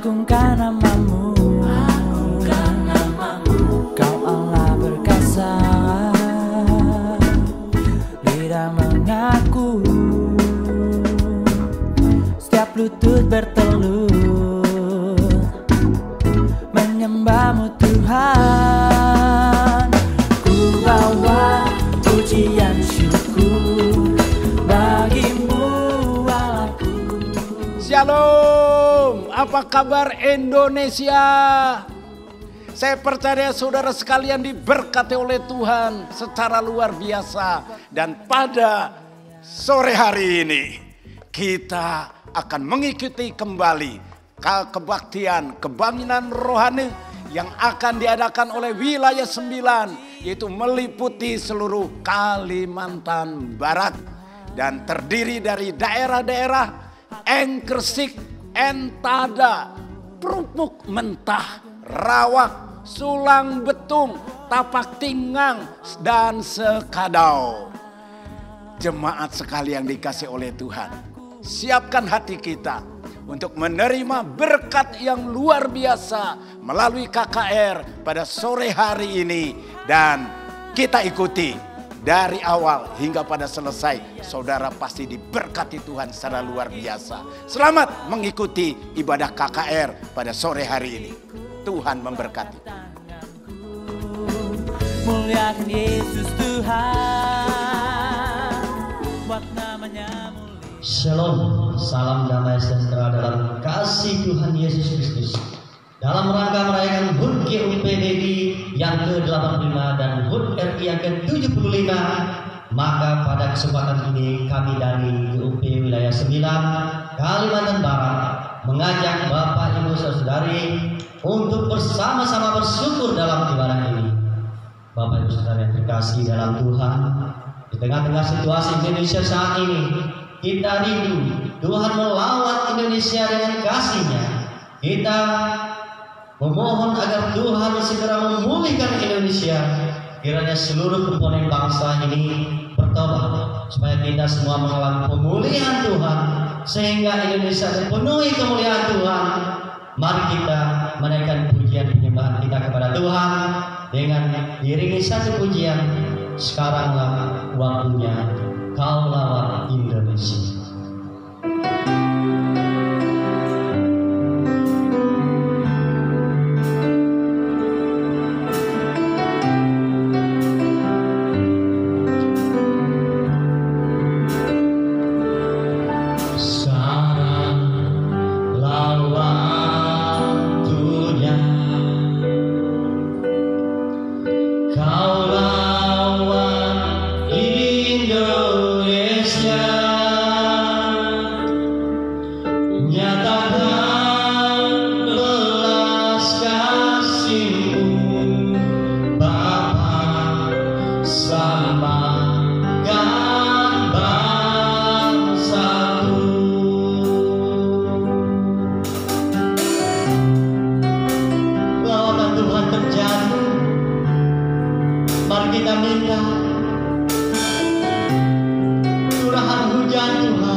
mengagungkan namamu, Kau Allah perkasa. Lidah mengaku, setiap lutut bertelut menyembahmu Tuhan. Ku bawa pujian syukur bagimu Allahku. Shalom, apa kabar Indonesia? Saya percaya saudara sekalian diberkati oleh Tuhan secara luar biasa. Dan pada sore hari ini kita akan mengikuti kembali kebaktian, kebangkitan rohani yang akan diadakan oleh wilayah 9, yaitu meliputi seluruh Kalimantan Barat dan terdiri dari daerah-daerah Engkresik, Entada, Perupuk Mentah, Rawak, Sulang Betung, Tapak Tinggang, dan Sekadau. Jemaat sekalian dikasih oleh Tuhan, siapkan hati kita untuk menerima berkat yang luar biasa melalui KKR pada sore hari ini. Dan kita ikuti dari awal hingga pada selesai. Saudara pasti diberkati Tuhan secara luar biasa. Selamat mengikuti ibadah KKR pada sore hari ini. Tuhan memberkati. Muliakan Yesus Tuhan, buat namanya mulia. Shalom, salam damai sejahtera dalam kasih Tuhan Yesus Kristus. Dalam rangka merayakan HUT GUPDI yang ke-85 dan HUT RI yang ke-75, maka pada kesempatan ini kami dari GUP Wilayah 9 Kalimantan Barat mengajak Bapak Ibu Saudari untuk bersama-sama bersyukur dalam ibadah ini. Bapak Ibu Saudara yang terkasih dalam Tuhan, di tengah-tengah situasi Indonesia saat ini, kita rindu Tuhan melawat Indonesia dengan kasih-Nya. Kita memohon agar Tuhan segera memulihkan Indonesia. Kiranya seluruh komponen bangsa ini bertobat, supaya kita semua mengalami pemulihan Tuhan, sehingga Indonesia dipenuhi kemuliaan Tuhan. Mari kita menaikkan pujian penyembahan kita kepada Tuhan dengan diiringi satu pujian. Sekaranglah waktunya Kau lawat Indonesia. Curahkan Tuhan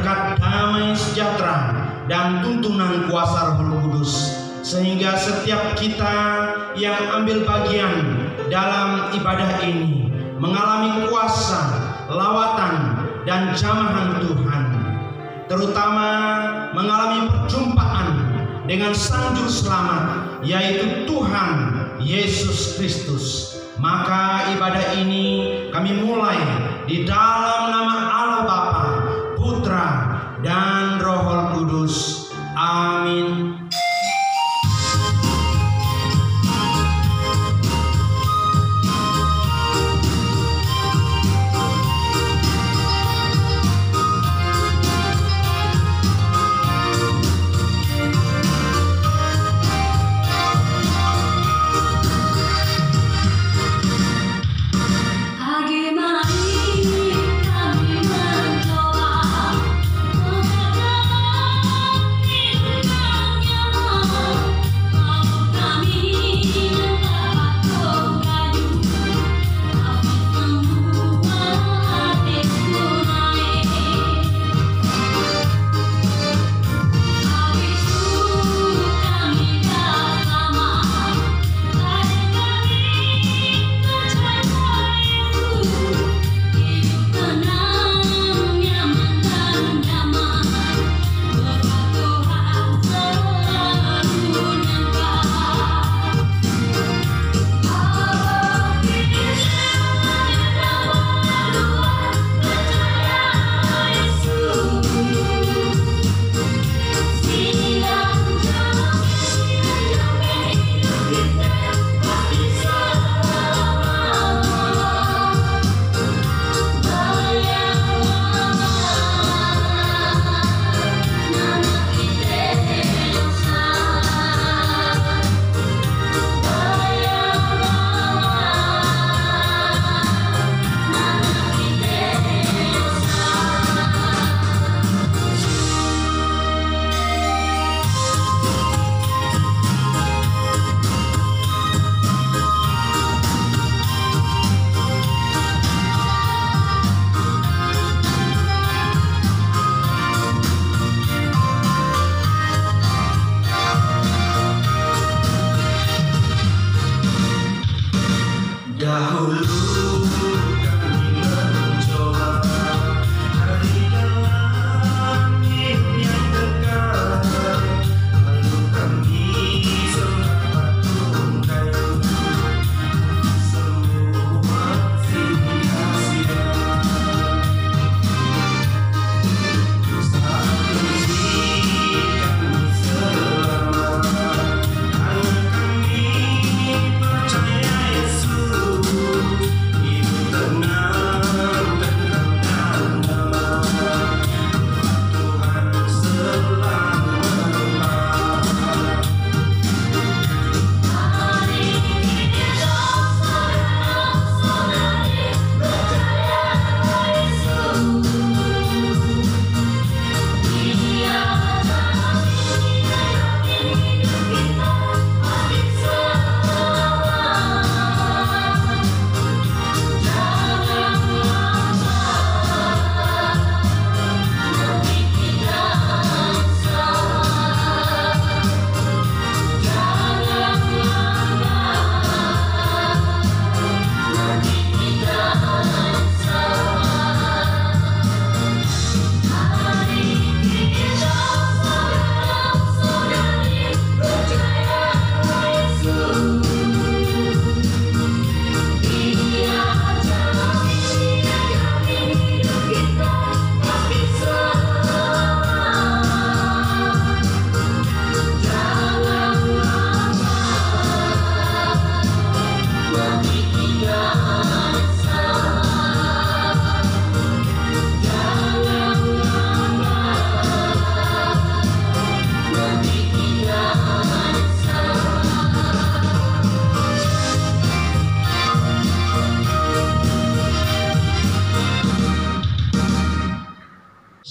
berkat damai sejahtera dan tuntunan kuasa Roh Kudus, sehingga setiap kita yang ambil bagian dalam ibadah ini mengalami kuasa, lawatan, dan jamahan Tuhan, terutama mengalami perjumpaan dengan Sang Juru Selamat, yaitu Tuhan Yesus Kristus. Maka ibadah ini kami mulai di dalam nama Allah Bapa, Putra, dan Roh Kudus. Amin.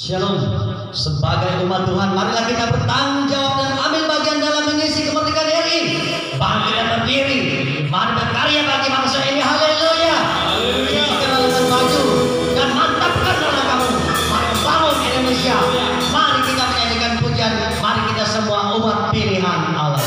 Shalom. Sebagai umat Tuhan, marilah kita bertanggung jawab dan ambil bagian dalam mengisi kemerdekaan RI. Bangkit dan berdiri, mari berkarya bagi bangsa ini. Haleluya. Kita lebih maju dan mantapkan langkahmu. Mari membangun Indonesia saksikan, mari kita semua umat pilihan Allah.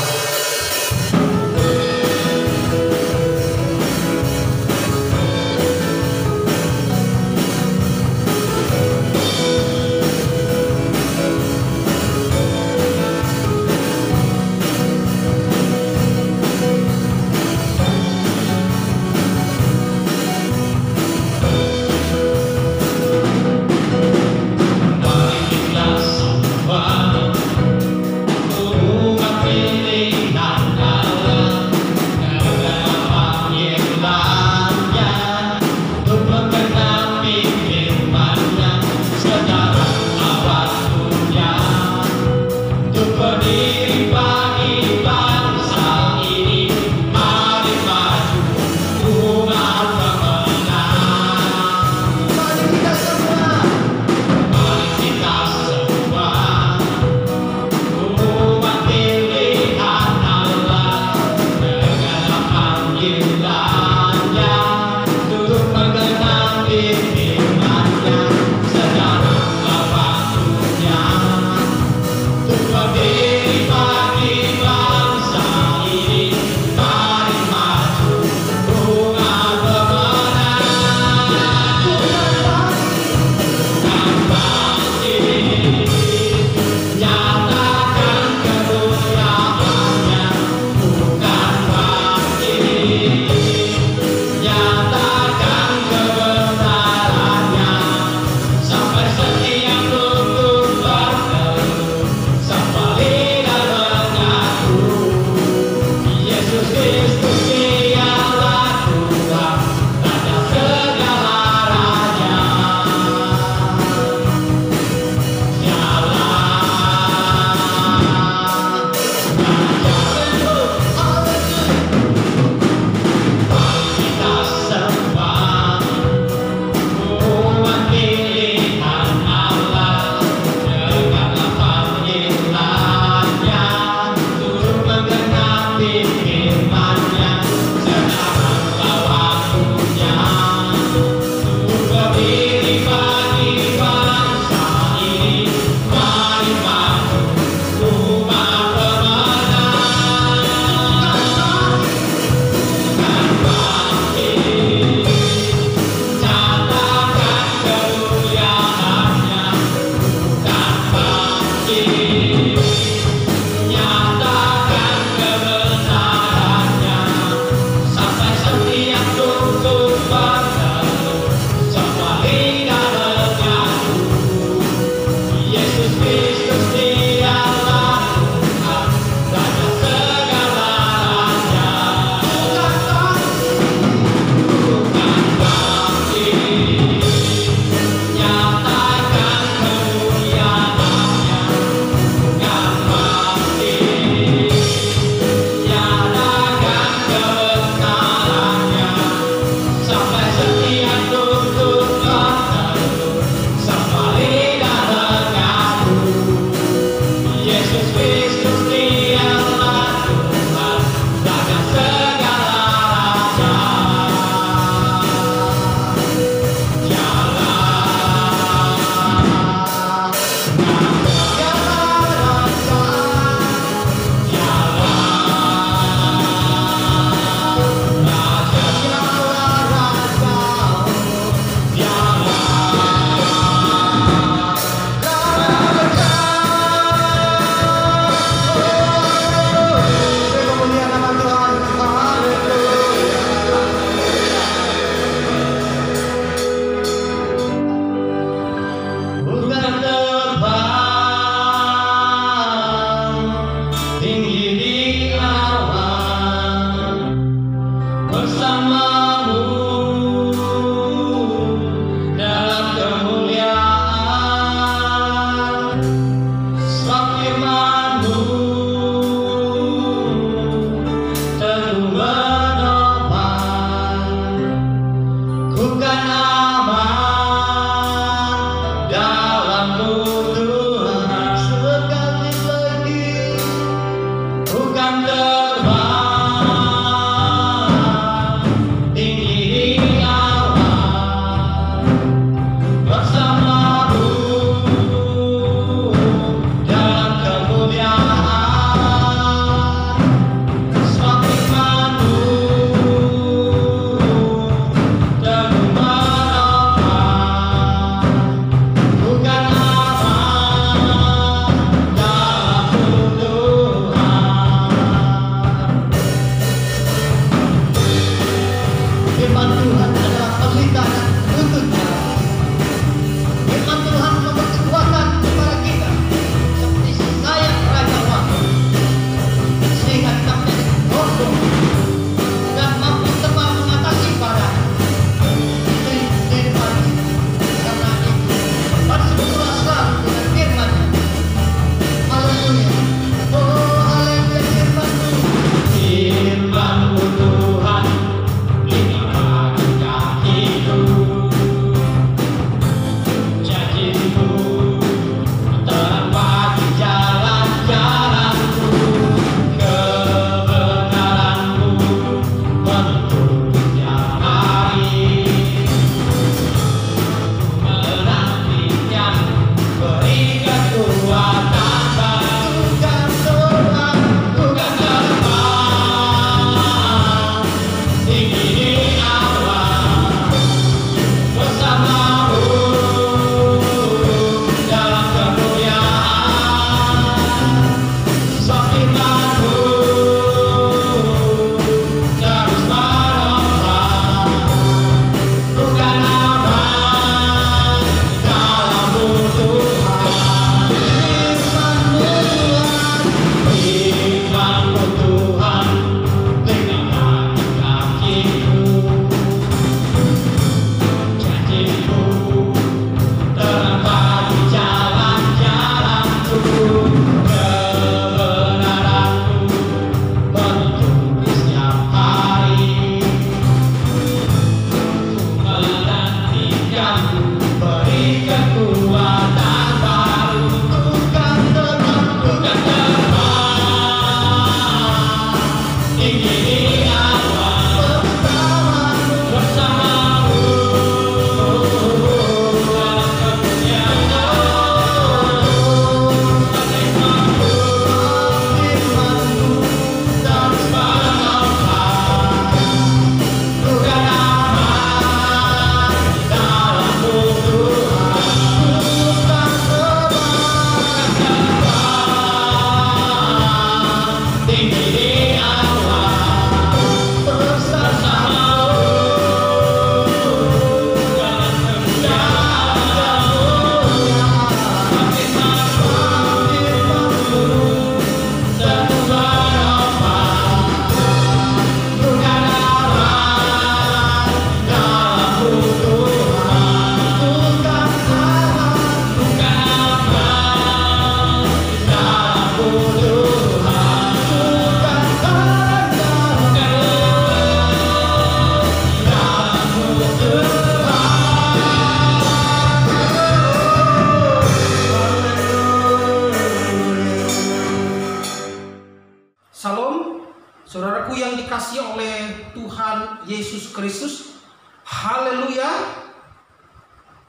Saudaraku yang dikasihi oleh Tuhan Yesus Kristus, haleluya.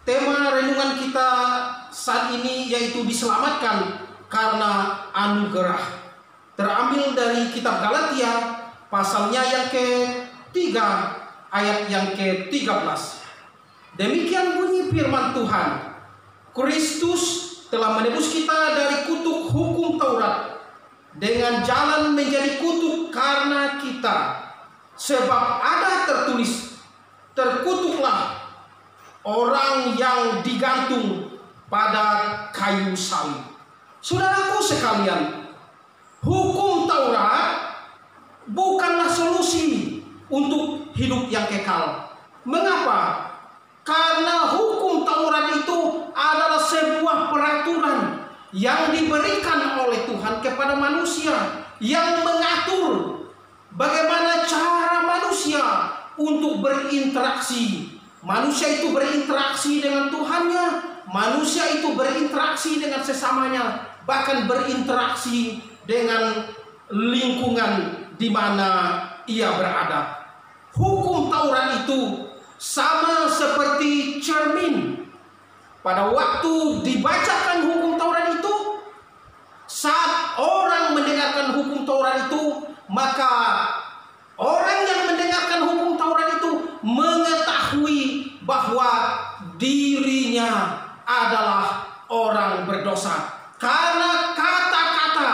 Tema renungan kita saat ini yaitu diselamatkan karena anugerah. Terambil dari kitab Galatia pasalnya yang ke-3 ayat yang ke-13. Demikian bunyi firman Tuhan. Kristus telah menebus kita dari kutuk hukum Taurat dengan jalan menjadi kutuk karena kita. Sebab ada tertulis, terkutuklah orang yang digantung pada kayu salib. Saudaraku sekalian, hukum Taurat bukanlah solusi untuk hidup yang kekal. Mengapa? Karena hukum Taurat itu adalah sebuah peraturan yang diberikan oleh Tuhan kepada manusia, yang mengatur bagaimana cara manusia untuk berinteraksi. Manusia itu berinteraksi dengan Tuhannya, manusia itu berinteraksi dengan sesamanya, bahkan berinteraksi dengan lingkungan di mana ia berada. Hukum Taurat itu sama seperti cermin. Pada waktu dibacakan hukum Taurat itu, saat orang mendengarkan hukum Taurat itu, maka orang yang mendengarkan hukum Taurat itu mengetahui bahwa dirinya adalah orang berdosa. Karena kata-kata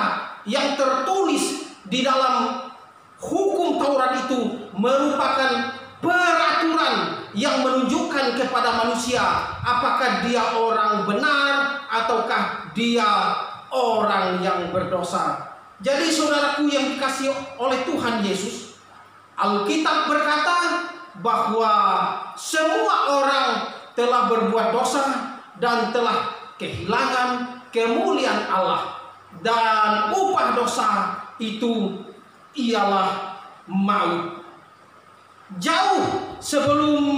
yang tertulis di dalam hukum Taurat itu merupakan peraturan yang menunjukkan kepada manusia apakah dia orang benar ataukah dia orang yang berdosa. Jadi saudaraku yang dikasihi oleh Tuhan Yesus, Alkitab berkata bahwa semua orang telah berbuat dosa dan telah kehilangan kemuliaan Allah, dan upah dosa itu ialah maut. Jauh sebelum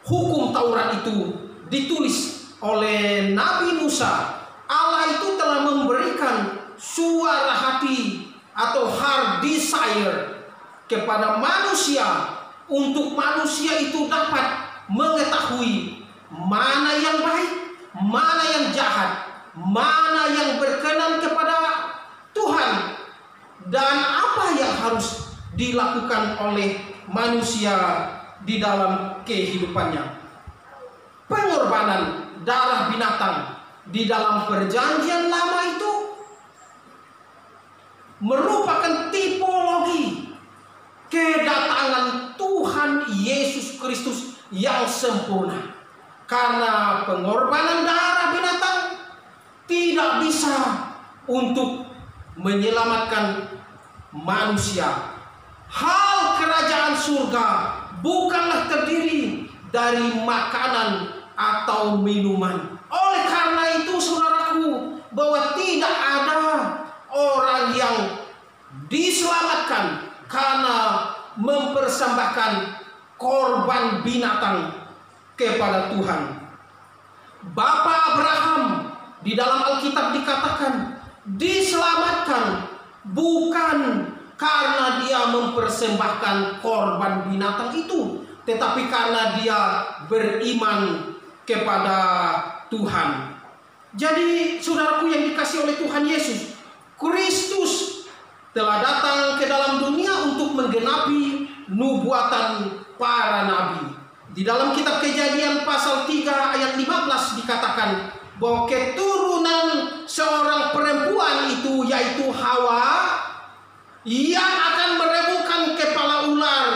hukum Taurat itu ditulis oleh Nabi Musa, Allah itu telah memberikan suara hati atau heart desire kepada manusia, untuk manusia itu dapat mengetahui mana yang baik, mana yang jahat, mana yang berkenan kepada Tuhan, dan apa yang harus dilakukan oleh manusia di dalam kehidupannya. Pengorbanan darah binatang di dalam perjanjian lama itu merupakan tipologi kedatangan Tuhan Yesus Kristus yang sempurna. Karena pengorbanan darah binatang tidak bisa untuk menyelamatkan manusia. Hal kerajaan surga bukanlah terdiri dari makanan atau minuman. Oleh karena itu saudaraku, bahwa tidak ada orang yang diselamatkan karena mempersembahkan korban binatang kepada Tuhan. Bapak Abraham di dalam Alkitab dikatakan diselamatkan bukan karena dia mempersembahkan korban binatang itu, tetapi karena dia beriman kepada Tuhan. Jadi saudaraku yang dikasihi oleh Tuhan Yesus, Kristus telah datang ke dalam dunia untuk menggenapi nubuatan para nabi. Di dalam kitab Kejadian pasal 3 ayat 15 dikatakan bahwa keturunan seorang perempuan itu, yaitu Hawa, yang akan meremukkan kepala ular.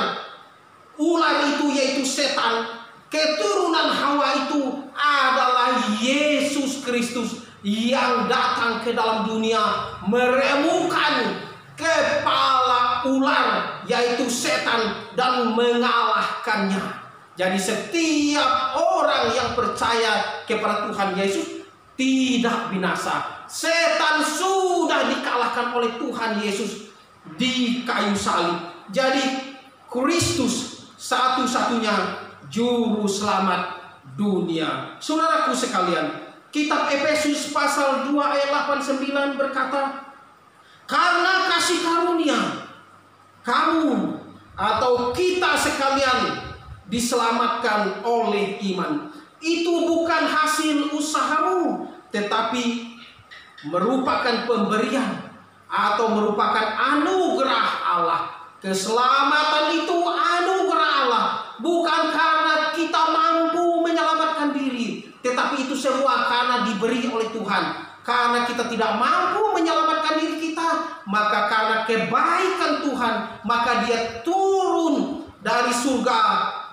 Ular itu yaitu setan. Keturunan Hawa itu adalah Yesus Kristus yang datang ke dalam dunia meremukkan kepala ular, yaitu setan, dan mengalahkannya. Jadi setiap orang yang percaya kepada Tuhan Yesus tidak binasa. Setan sudah dikalahkan oleh Tuhan Yesus di kayu salib. Jadi Kristus satu-satunya juru selamat dunia. Saudaraku sekalian, kitab Efesus pasal 2 ayat 8-9 berkata, Karena kasih karunia, kamu atau kita sekalian diselamatkan oleh iman. Itu bukan hasil usahamu, tetapi merupakan pemberian atau merupakan anugerah Allah. Keselamatan itu anugerah Allah, bukan karena kita mampu menyelamatkan diri, tetapi itu semua karena diberi oleh Tuhan. Karena kita tidak mampu menyelamatkan diri kita, maka karena kebaikan Tuhan, maka Dia turun dari surga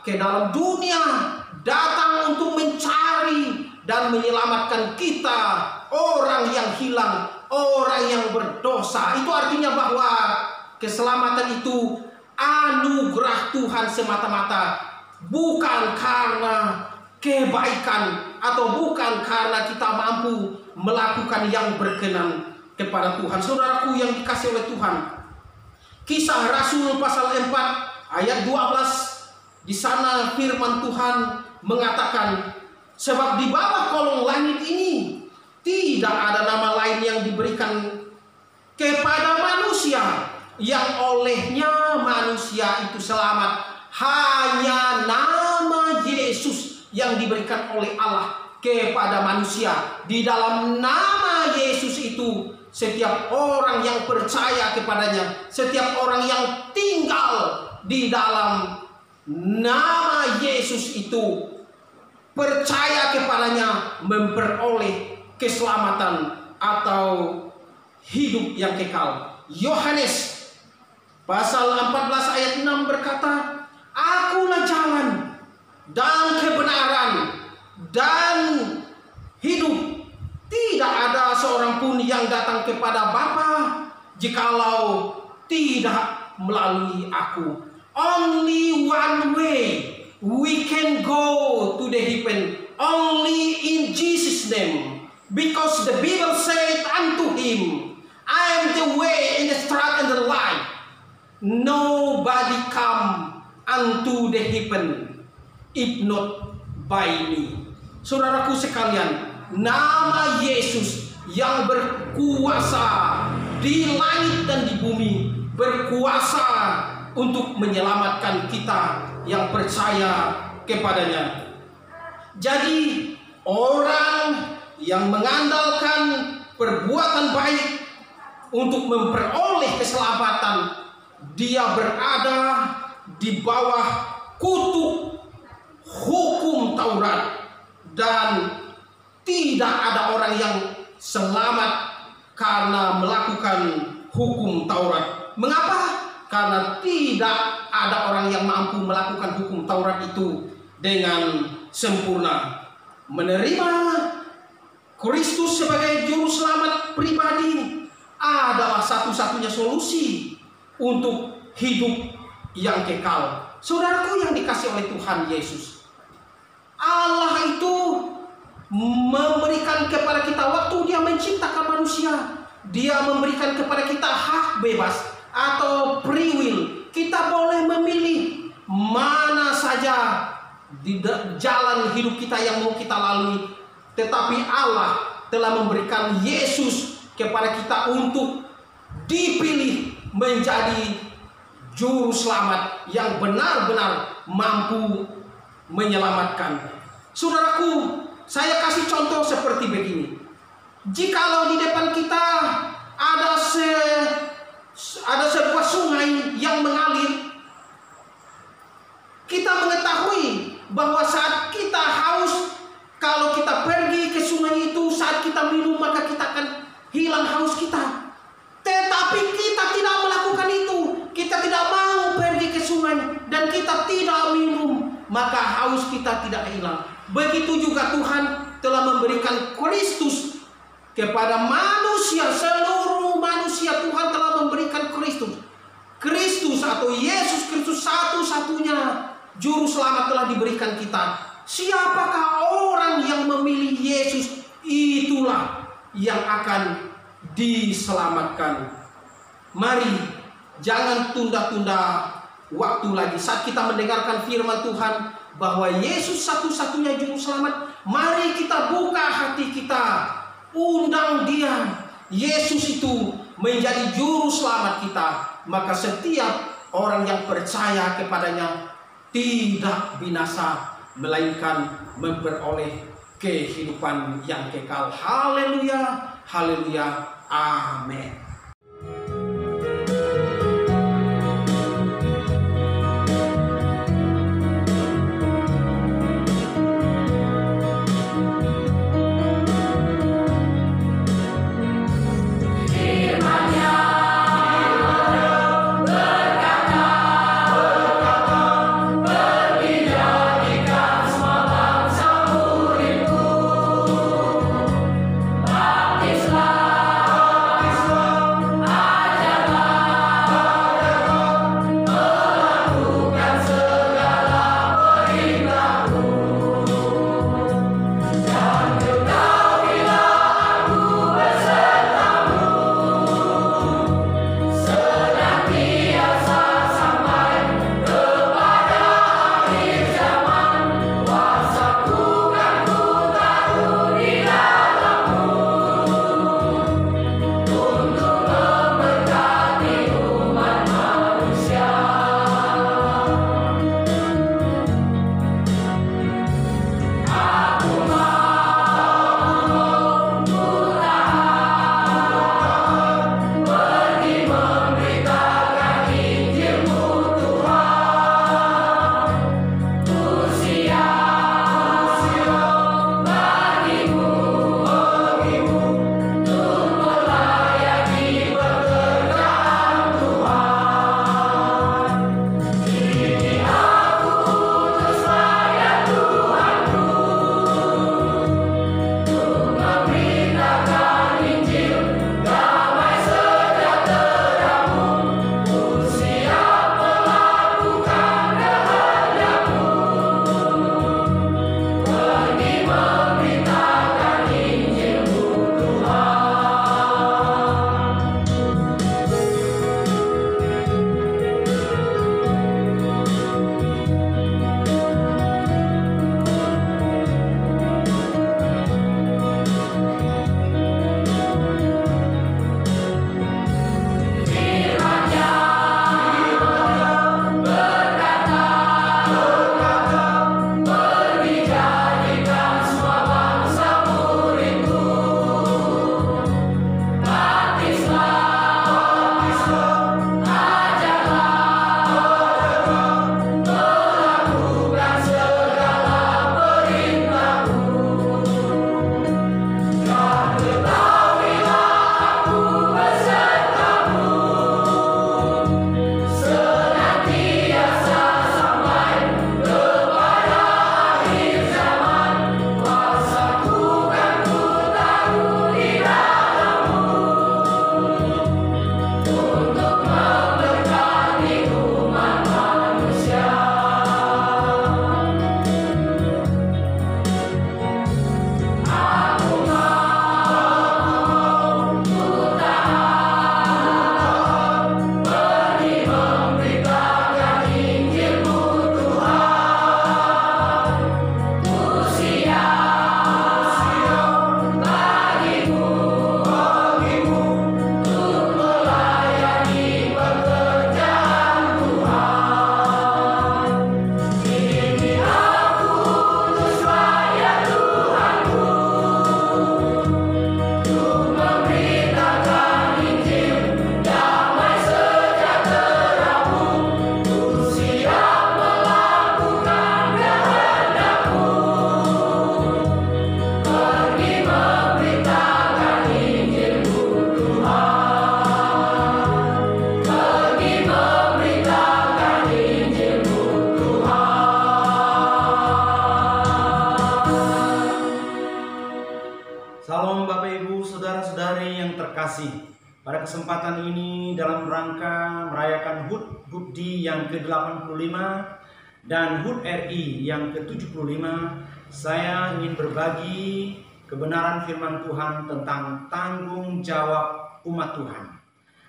ke dalam dunia, datang untuk mencari dan menyelamatkan kita, orang yang hilang, orang yang berdosa. Itu artinya bahwa keselamatan itu anugerah Tuhan semata-mata, bukan karena kebaikan atau bukan karena kita mampu melakukan yang berkenan kepada Tuhan. Saudaraku yang dikasihi oleh Tuhan, Kisah Rasul pasal 4 ayat 12, di sana firman Tuhan mengatakan, sebab di bawah kolong langit ini tidak ada nama lain yang diberikan kepada manusia yang olehnya manusia itu selamat, hanya nama Yesus yang diberikan oleh Allah kepada manusia. Di dalam nama Yesus itu, setiap orang yang percaya kepadanya, setiap orang yang tinggal di dalam nama Yesus itu, percaya kepadanya, memperoleh keselamatan atau hidup yang kekal. Yohanes pasal 14 ayat 6 berkata, Akulah jalan dan kebenaran dan hidup. Tidak ada seorang pun yang datang kepada Bapa jikalau tidak melalui aku. Only one way we can go to the heaven, only in Jesus' name. Because the Bible said unto him, I am the way and the truth and the life. Nobody come unto the heaven if not by me. Saudaraku sekalian, nama Yesus yang berkuasa di langit dan di bumi, berkuasa untuk menyelamatkan kita yang percaya kepadanya. Jadi orang yang mengandalkan perbuatan baik untuk memperoleh keselamatan, dia berada di bawah kutuk hukum Taurat, dan tidak ada orang yang selamat karena melakukan hukum Taurat. Mengapa? Karena tidak ada orang yang mampu melakukan hukum Taurat itu dengan sempurna. Menerima Kristus sebagai juru selamat pribadi adalah satu-satunya solusi untuk hidup yang kekal. Saudaraku yang dikasihi oleh Tuhan Yesus, Allah itu memberikan kepada kita waktu Dia menciptakan manusia. Dia memberikan kepada kita hak bebas atau free will. Kita boleh memilih mana saja di jalan hidup kita yang mau kita lalui. Tetapi Allah telah memberikan Yesus kepada kita untuk dipilih menjadi juru selamat yang benar-benar mampu menyelamatkan. Saudaraku, saya kasih contoh seperti begini. Jikalau di depan kita ada sebuah sungai yang mengalir, kita mengetahui bahwa saat kita haus, kalau kita pergi ke sungai itu, saat kita minum maka kita akan hilang haus kita. Tetapi kita tidak melakukan itu. Kita tidak mau pergi ke sungai dan kita tidak minum, maka haus kita tidak hilang. Begitu juga Tuhan telah memberikan Kristus kepada manusia, seluruh manusia. Tuhan telah memberikan Kristus. Kristus atau Yesus Kristus satu-satunya juru selamat telah diberikan kita. Siapakah orang yang memilih Yesus, itulah yang akan diselamatkan. Mari jangan tunda-tunda waktu lagi. Saat kita mendengarkan firman Tuhan bahwa Yesus satu-satunya juru selamat, mari kita buka hati kita, undang Dia Yesus itu menjadi juru selamat kita, maka setiap orang yang percaya kepadanya tidak binasa, melainkan memperoleh kehidupan yang kekal. Haleluya, haleluya, amin. Pada kesempatan ini dalam rangka merayakan HUT Budi yang ke-85 dan HUT RI yang ke-75, saya ingin berbagi kebenaran firman Tuhan tentang tanggung jawab umat Tuhan.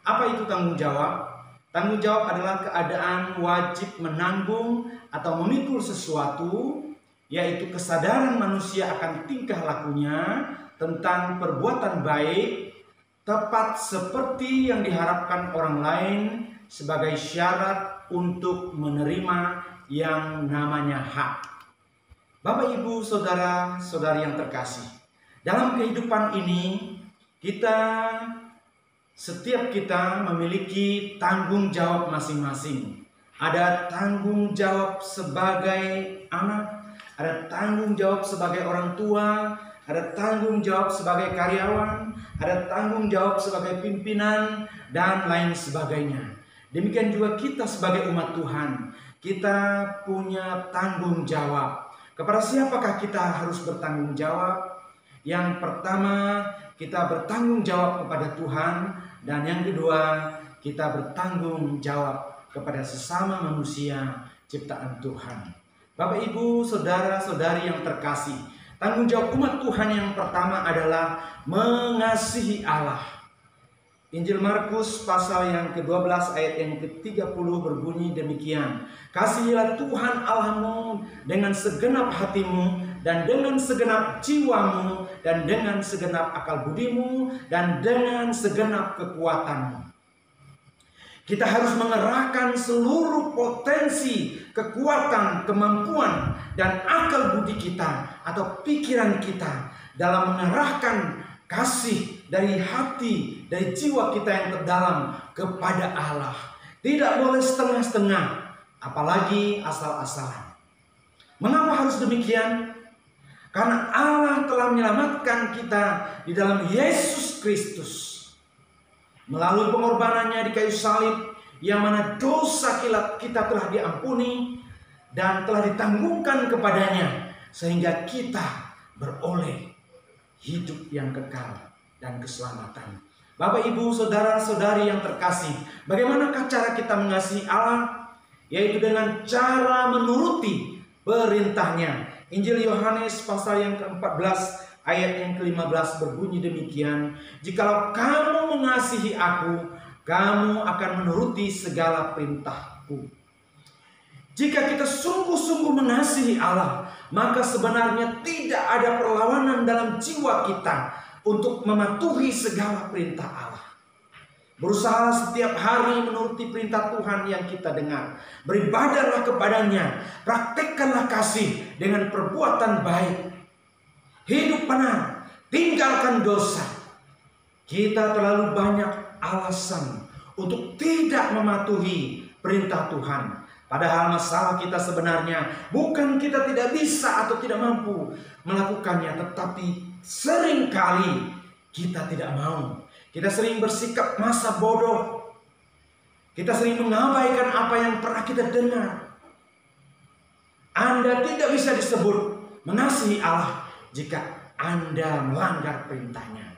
Apa itu tanggung jawab? Tanggung jawab adalah keadaan wajib menanggung atau memikul sesuatu, yaitu kesadaran manusia akan tingkah lakunya tentang perbuatan baik tepat seperti yang diharapkan orang lain sebagai syarat untuk menerima yang namanya hak. Bapak, Ibu, saudara-saudari yang terkasih, dalam kehidupan ini setiap kita memiliki tanggung jawab masing-masing. Ada tanggung jawab sebagai anak, ada tanggung jawab sebagai orang tua, ada tanggung jawab sebagai karyawan, ada tanggung jawab sebagai pimpinan, dan lain sebagainya. Demikian juga kita sebagai umat Tuhan, kita punya tanggung jawab. Kepada siapakah kita harus bertanggung jawab? Yang pertama, kita bertanggung jawab kepada Tuhan, dan yang kedua, kita bertanggung jawab kepada sesama manusia ciptaan Tuhan. Bapak, Ibu, saudara-saudari yang terkasih, tanggung jawab umat Tuhan yang pertama adalah mengasihi Allah. Injil Markus pasal yang ke-12 ayat yang ke-30 berbunyi demikian. Kasihilah Tuhan Allahmu dengan segenap hatimu, dan dengan segenap jiwamu, dan dengan segenap akal budimu, dan dengan segenap kekuatanmu. Kita harus mengerahkan seluruh potensi, kekuatan, kemampuan, dan akal budi kita atau pikiran kita dalam mengerahkan kasih dari hati, dari jiwa kita yang terdalam kepada Allah. Tidak boleh setengah-setengah, apalagi asal-asalan. Mengapa harus demikian? Karena Allah telah menyelamatkan kita di dalam Yesus Kristus melalui pengorbanannya di kayu salib, yang mana dosa kita telah diampuni dan telah ditanggungkan kepadanya, sehingga kita beroleh hidup yang kekal dan keselamatan. Bapak, Ibu, saudara-saudari yang terkasih, bagaimanakah cara kita mengasihi Allah? Yaitu dengan cara menuruti perintahnya. Injil Yohanes pasal yang ke-14 ayat yang ke-15 berbunyi demikian. Jikalau kamu mengasihi aku, kamu akan menuruti segala perintahku. Jika kita sungguh-sungguh mengasihi Allah, maka sebenarnya tidak ada perlawanan dalam jiwa kita untuk mematuhi segala perintah Allah. Berusaha setiap hari menuruti perintah Tuhan yang kita dengar. Beribadahlah kepadanya, praktekkanlah kasih dengan perbuatan baik. Hidup benar, tinggalkan dosa. Kita terlalu banyak alasan untuk tidak mematuhi perintah Tuhan. Padahal masalah kita sebenarnya bukan kita tidak bisa atau tidak mampu melakukannya, tetapi seringkali kita tidak mau. Kita sering bersikap masa bodoh. Kita sering mengabaikan apa yang pernah kita dengar. Anda tidak bisa disebut mengasihi Allah jika Anda melanggar perintahnya.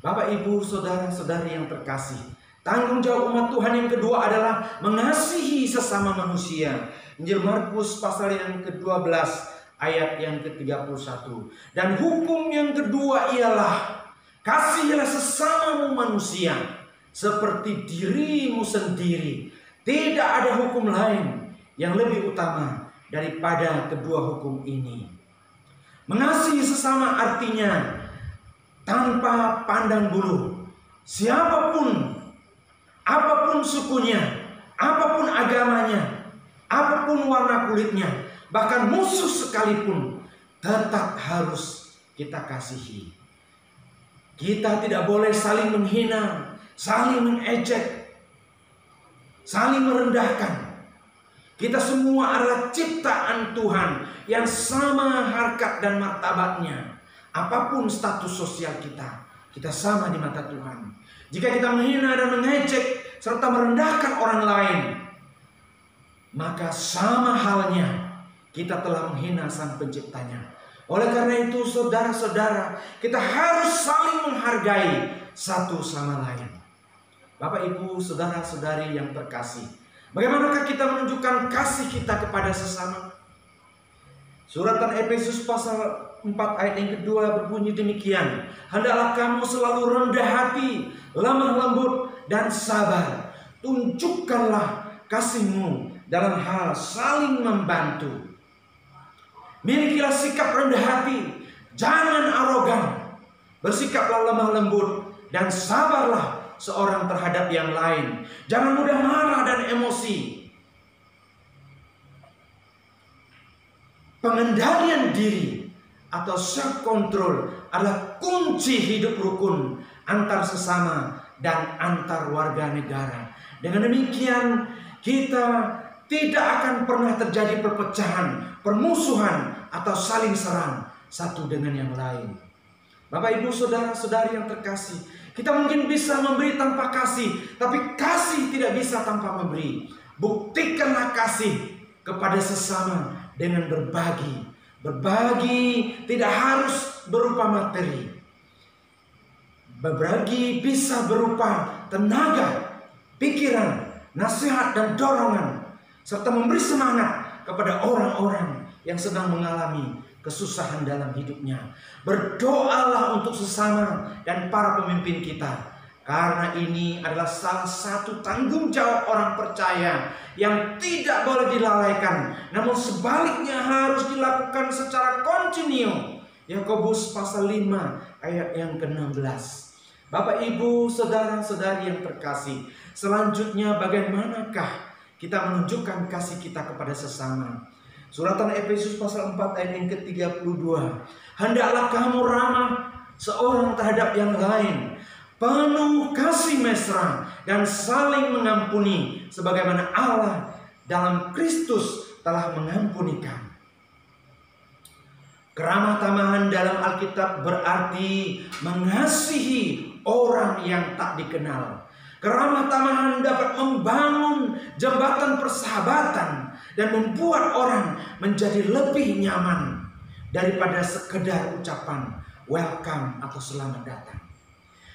Bapak, Ibu, saudara-saudari yang terkasih, tanggung jawab umat Tuhan yang kedua adalah mengasihi sesama manusia. Injil Markus pasal yang ke-12 ayat yang ke-31. Dan hukum yang kedua ialah kasihilah sesamamu manusia seperti dirimu sendiri. Tidak ada hukum lain yang lebih utama daripada kedua hukum ini. Mengasihi sesama artinya tanpa pandang bulu. Siapapun, apapun sukunya, apapun agamanya, apapun warna kulitnya, bahkan musuh sekalipun, tetap harus kita kasihi. Kita tidak boleh saling menghina, saling mengejek, saling merendahkan. Kita semua adalah ciptaan Tuhan yang sama harkat dan martabatnya. Apapun status sosial kita, kita sama di mata Tuhan. Jika kita menghina dan mengejek serta merendahkan orang lain, maka sama halnya kita telah menghina Sang Penciptanya. Oleh karena itu, saudara-saudara, kita harus saling menghargai satu sama lain. Bapak, Ibu, saudara-saudari yang terkasih, bagaimanakah kita menunjukkan kasih kita kepada sesama? Suratan Efesus pasal 4 ayat yang kedua berbunyi demikian. Hendaklah kamu selalu rendah hati, lemah lembut, dan sabar. Tunjukkanlah kasihmu dalam hal saling membantu. Milikilah sikap rendah hati, jangan arogan. Bersikaplah lemah lembut dan sabarlah seorang terhadap yang lain. Jangan mudah marah dan emosi. Pengendalian diri atau self control adalah kunci hidup rukun antar sesama dan antar warga negara. Dengan demikian kita tidak akan pernah terjadi perpecahan, permusuhan, atau saling serang satu dengan yang lain. Bapak, Ibu, saudara-saudari yang terkasih, kita mungkin bisa memberi tanpa kasih, tapi kasih tidak bisa tanpa memberi. Buktikanlah kasih kepada sesama dengan berbagi. Berbagi tidak harus berupa materi. Berbagi bisa berupa tenaga, pikiran, nasihat, dan dorongan, serta memberi semangat kepada orang-orang yang sedang mengalami kesusahan dalam hidupnya. Berdoalah untuk sesama dan para pemimpin kita, karena ini adalah salah satu tanggung jawab orang percaya yang tidak boleh dilalaikan, namun sebaliknya harus dilakukan secara kontinu. Yakobus pasal 5 ayat yang ke-16. Bapak, Ibu, saudara-saudari yang terkasih, selanjutnya bagaimanakah kita menunjukkan kasih kita kepada sesama? Suratan Efesus pasal 4 ayat yang ke-32. Hendaklah kamu ramah seorang terhadap yang lain, penuh kasih mesra dan saling mengampuni, sebagaimana Allah dalam Kristus telah mengampunikan. Keramah tamahan dalam Alkitab berarti mengasihi orang yang tak dikenal. Keramah tamahan dapat membangun jembatan persahabatan dan membuat orang menjadi lebih nyaman daripada sekedar ucapan welcome atau selamat datang.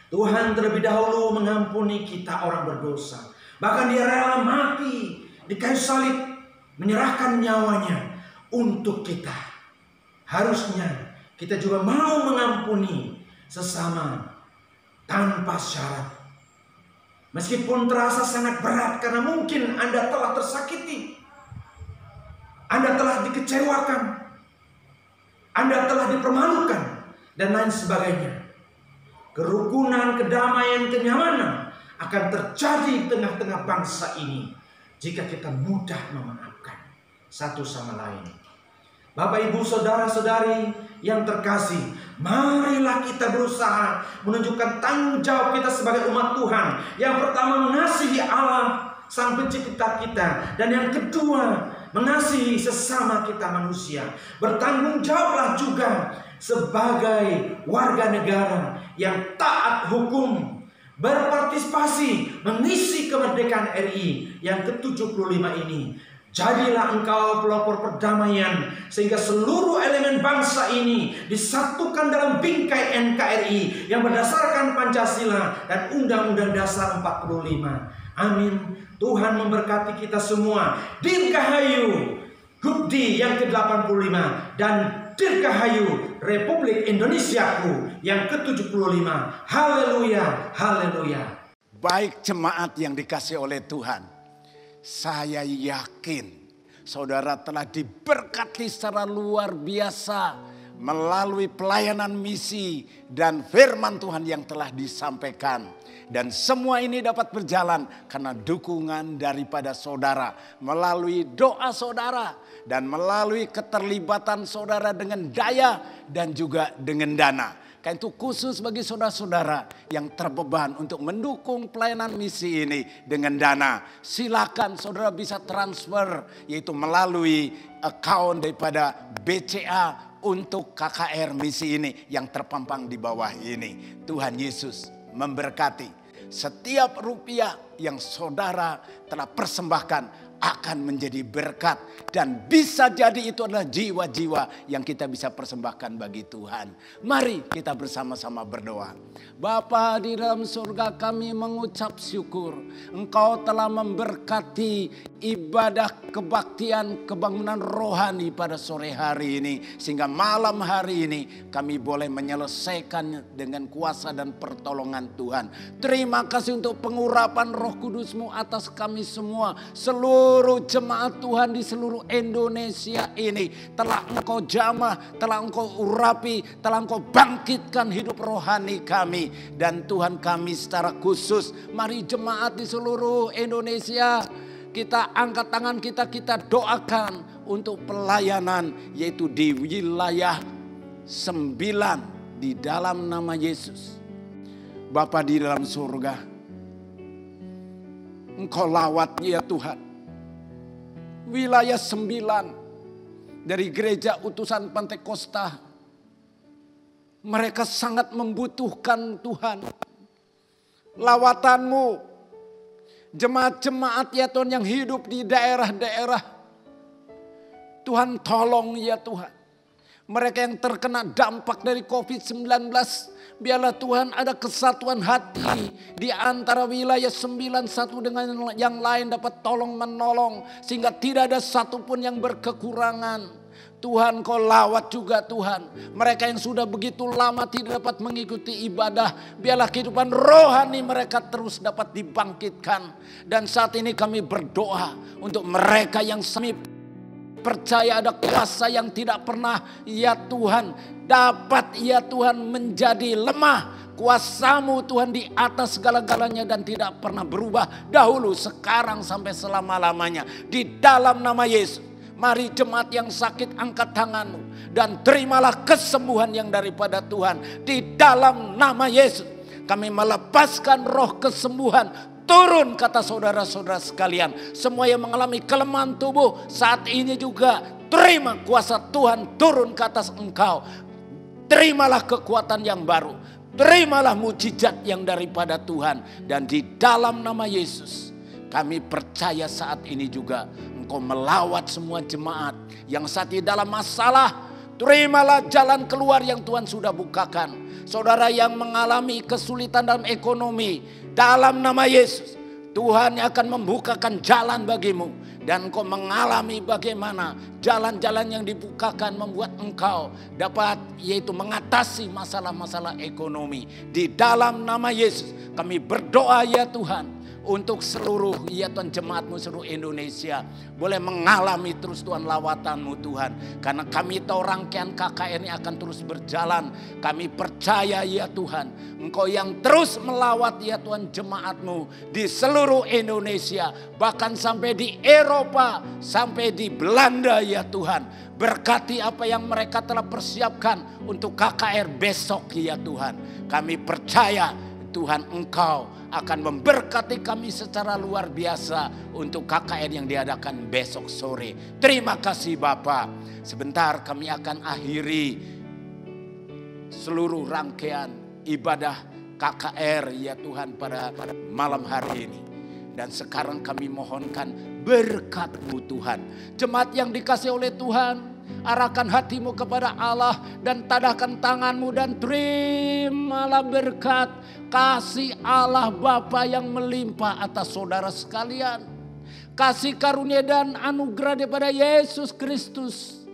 Tuhan terlebih dahulu mengampuni kita orang berdosa. Bahkan Dia rela mati di kayu salib, menyerahkan nyawanya untuk kita. Harusnya kita juga mau mengampuni sesama tanpa syarat. Meskipun terasa sangat berat karena mungkin Anda telah tersakiti, Anda telah dikecewakan, Anda telah dipermalukan, dan lain sebagainya. Kerukunan, kedamaian, kenyamanan akan terjadi di tengah-tengah bangsa ini jika kita mudah memaafkan satu sama lain. Bapak, Ibu, saudara-saudari yang terkasih, marilah kita berusaha menunjukkan tanggung jawab kita sebagai umat Tuhan. Yang pertama, mengasihi Allah Sang Pencipta kita, dan yang kedua, mengasihi sesama kita manusia. Bertanggung jawablah juga sebagai warga negara yang taat hukum, berpartisipasi mengisi kemerdekaan RI yang ke-75 ini. Jadilah engkau pelopor perdamaian, sehingga seluruh elemen bangsa ini disatukan dalam bingkai NKRI yang berdasarkan Pancasila dan Undang-Undang Dasar 45. Amin. Tuhan memberkati kita semua. Dirgahayu Gubdi yang ke-85 dan Dirgahayu Republik Indonesiaku yang ke-75. Haleluya, haleluya. Baik jemaat yang dikasihi oleh Tuhan, saya yakin saudara telah diberkati secara luar biasa melalui pelayanan misi dan firman Tuhan yang telah disampaikan. Dan semua ini dapat berjalan karena dukungan daripada saudara, melalui doa saudara, dan melalui keterlibatan saudara dengan daya dan juga dengan dana. Karena itu khusus bagi saudara-saudara yang terbeban untuk mendukung pelayanan misi ini dengan dana, silakan saudara bisa transfer, yaitu melalui account daripada BCA untuk KKR misi ini yang terpampang di bawah ini. Tuhan Yesus memberkati. Setiap rupiah yang saudara telah persembahkan akan menjadi berkat, dan bisa jadi itu adalah jiwa-jiwa yang kita bisa persembahkan bagi Tuhan. Mari kita bersama-sama berdoa. Bapa di dalam surga, kami mengucap syukur Engkau telah memberkati ibadah kebaktian kebangunan rohani pada sore hari ini, sehingga malam hari ini kami boleh menyelesaikan dengan kuasa dan pertolongan Tuhan. Terima kasih untuk pengurapan Roh Kudus-Mu atas kami semua, seluruh seluruh jemaat Tuhan di seluruh Indonesia ini telah Engkau jamah, telah Engkau urapi, telah Engkau bangkitkan hidup rohani kami. Dan Tuhan, kami secara khusus, mari jemaat di seluruh Indonesia, kita angkat tangan kita doakan untuk pelayanan, yaitu di wilayah 9 di dalam nama Yesus. Bapa di dalam surga, Engkau lawat ya Tuhan wilayah 9 dari gereja utusan Pantekosta. Mereka sangat membutuhkan Tuhan lawatan-Mu. Jemaat-jemaat ya Tuhan yang hidup di daerah-daerah, Tuhan tolong ya Tuhan. Mereka yang terkena dampak dari COVID-19, biarlah Tuhan ada kesatuan hati di antara wilayah 9 satu dengan yang lain dapat tolong menolong. Sehingga tidak ada satupun yang berkekurangan. Tuhan, Kau lawat juga Tuhan. Mereka yang sudah begitu lama tidak dapat mengikuti ibadah, biarlah kehidupan rohani mereka terus dapat dibangkitkan. Dan saat ini kami berdoa untuk mereka yang semi percaya ada kuasa yang tidak pernah ya Tuhan dapat ya Tuhan menjadi lemah. Kuasa-Mu Tuhan di atas segala-galanya dan tidak pernah berubah dahulu, sekarang sampai selama-lamanya. Di dalam nama Yesus, mari jemaat yang sakit angkat tangan-Mu dan terimalah kesembuhan yang daripada Tuhan. Di dalam nama Yesus kami melepaskan roh kesembuhan. Turun kata saudara-saudara sekalian. Semua yang mengalami kelemahan tubuh saat ini juga terima kuasa Tuhan turun ke atas engkau. Terimalah kekuatan yang baru. Terimalah mujizat yang daripada Tuhan. Dan di dalam nama Yesus kami percaya saat ini juga Engkau melawat semua jemaat yang saat ini dalam masalah. Terimalah jalan keluar yang Tuhan sudah bukakan. Saudara yang mengalami kesulitan dalam ekonomi, dalam nama Yesus, Tuhan akan membukakan jalan bagimu. Dan engkau mengalami bagaimana jalan-jalan yang dibukakan membuat engkau dapat yaitu mengatasi masalah-masalah ekonomi. Di dalam nama Yesus kami berdoa ya Tuhan. Untuk seluruh ya Tuhan jemaat-Mu seluruh Indonesia boleh mengalami terus Tuhan lawatan-Mu Tuhan. Karena kami tahu rangkaian KKR ini akan terus berjalan. Kami percaya ya Tuhan, Engkau yang terus melawat ya Tuhan jemaat-Mu di seluruh Indonesia. Bahkan sampai di Eropa, sampai di Belanda ya Tuhan. Berkati apa yang mereka telah persiapkan untuk KKR besok ya Tuhan. Kami percaya Tuhan Engkau akan memberkati kami secara luar biasa untuk KKR yang diadakan besok sore. Terima kasih Bapa. Sebentar kami akan akhiri seluruh rangkaian ibadah KKR ya Tuhan pada malam hari ini. Dan sekarang kami mohonkan berkat-Mu Tuhan. Jemaat yang dikasihi oleh Tuhan, arahkan hatimu kepada Allah dan tadahkan tanganmu dan terimalah berkat kasih Allah Bapa yang melimpah atas saudara sekalian. Kasih karunia dan anugerah daripada Yesus Kristus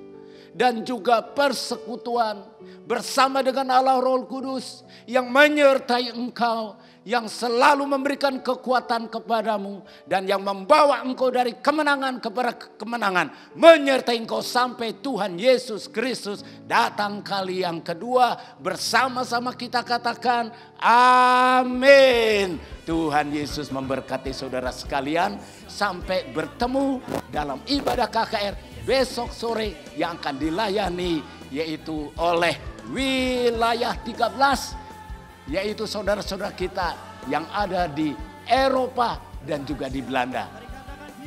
dan juga persekutuan bersama dengan Allah Roh Kudus yang menyertai engkau, yang selalu memberikan kekuatan kepadamu dan yang membawa engkau dari kemenangan kepada kemenangan, menyertai engkau sampai Tuhan Yesus Kristus datang kali yang kedua. Bersama-sama kita katakan amin. Tuhan Yesus memberkati saudara sekalian. Sampai bertemu dalam ibadah KKR besok sore yang akan dilayani yaitu oleh wilayah 13, yaitu saudara-saudara kita yang ada di Eropa dan juga di Belanda.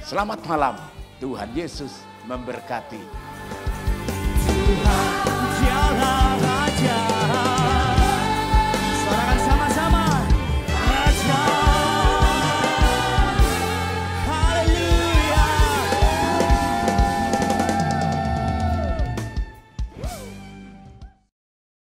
Selamat malam, Tuhan Yesus memberkati. Tuhan